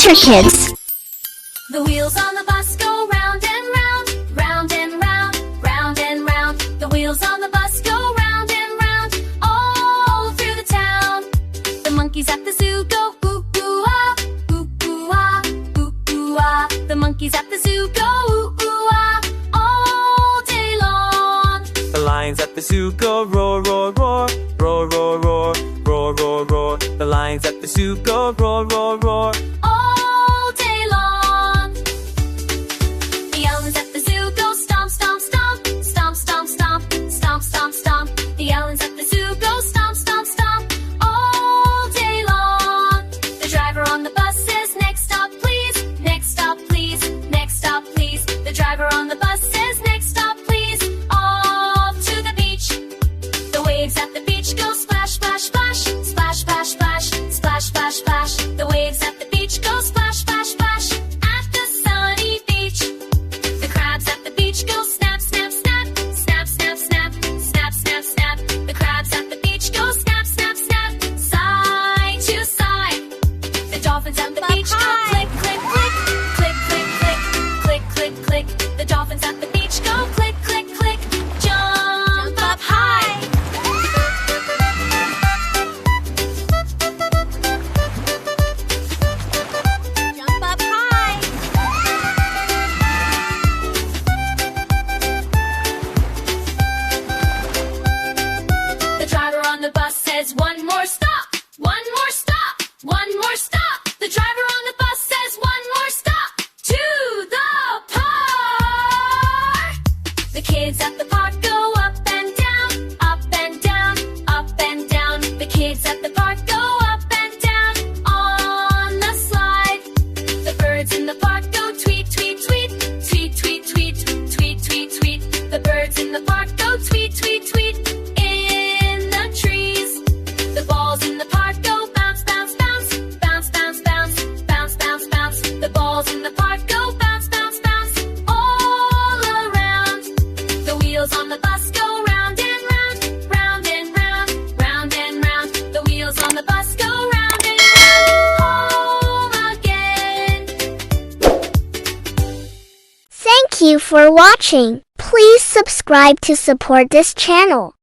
adventure kids. The wheels on the bus go round and round, round and round, round and round. The wheels on the bus go round and round, all through the town. The monkeys at the zoo go ooh ooh ah, ooh ooh ah, ooh ooh ah. The monkeys at the zoo go ooh ooh ah, all day long. The lions at the zoo go roar, roar, roar, roar, roar, roar, roar, roar, roar. The lions at the zoo go roar, roar, roar, all day long. The elephants at the zoo go stomp, stomp, stomp, stomp, stomp, stomp, stomp, stomp, stomp. The elephants at the zoo go stomp, stomp, stomp, all day long. The driver on the bus says, next stop please, next stop please, next stop please. The driver on the bus says, next stop please, off to the beach. The waves at the beach go splash, splash, splash, splash, splash, splash, splash, splash, splash. The waves at the beach go splash, splash, splash, at the sunny beach. The crabs at the beach go snap, snap, snap, snap, snap, snap, snap, snap, snap. The crabs at the beach go snap, snap, snap, side to side. The dolphins at the beach go click, click, click, click, click, click, click, click, click. The dolphins at the beach go click, click, click, jump up high. Jump up high. The driver on the bus says, one more stop, one more stop, one more stop. The driver on the bus says, one more stop, to the park. The kids at the park go up and down, up and down, up and down. The kids at the park go up and down on the slide. The birds in the park go tweet, tweet, tweet, tweet, tweet, tweet, tweet, tweet, tweet. The birds in the park go tweet, tweet, tweet, in the trees. The balls in the park go bounce, bounce, bounce, bounce, bounce, bounce, bounce, bounce, bounce. The balls in the park go bounce, bounce, bounce, all around. The wheels on the bus go round and round, round and round, round and round. The wheels on the bus go round and round, home again. Thank you for watching. Please subscribe to support this channel.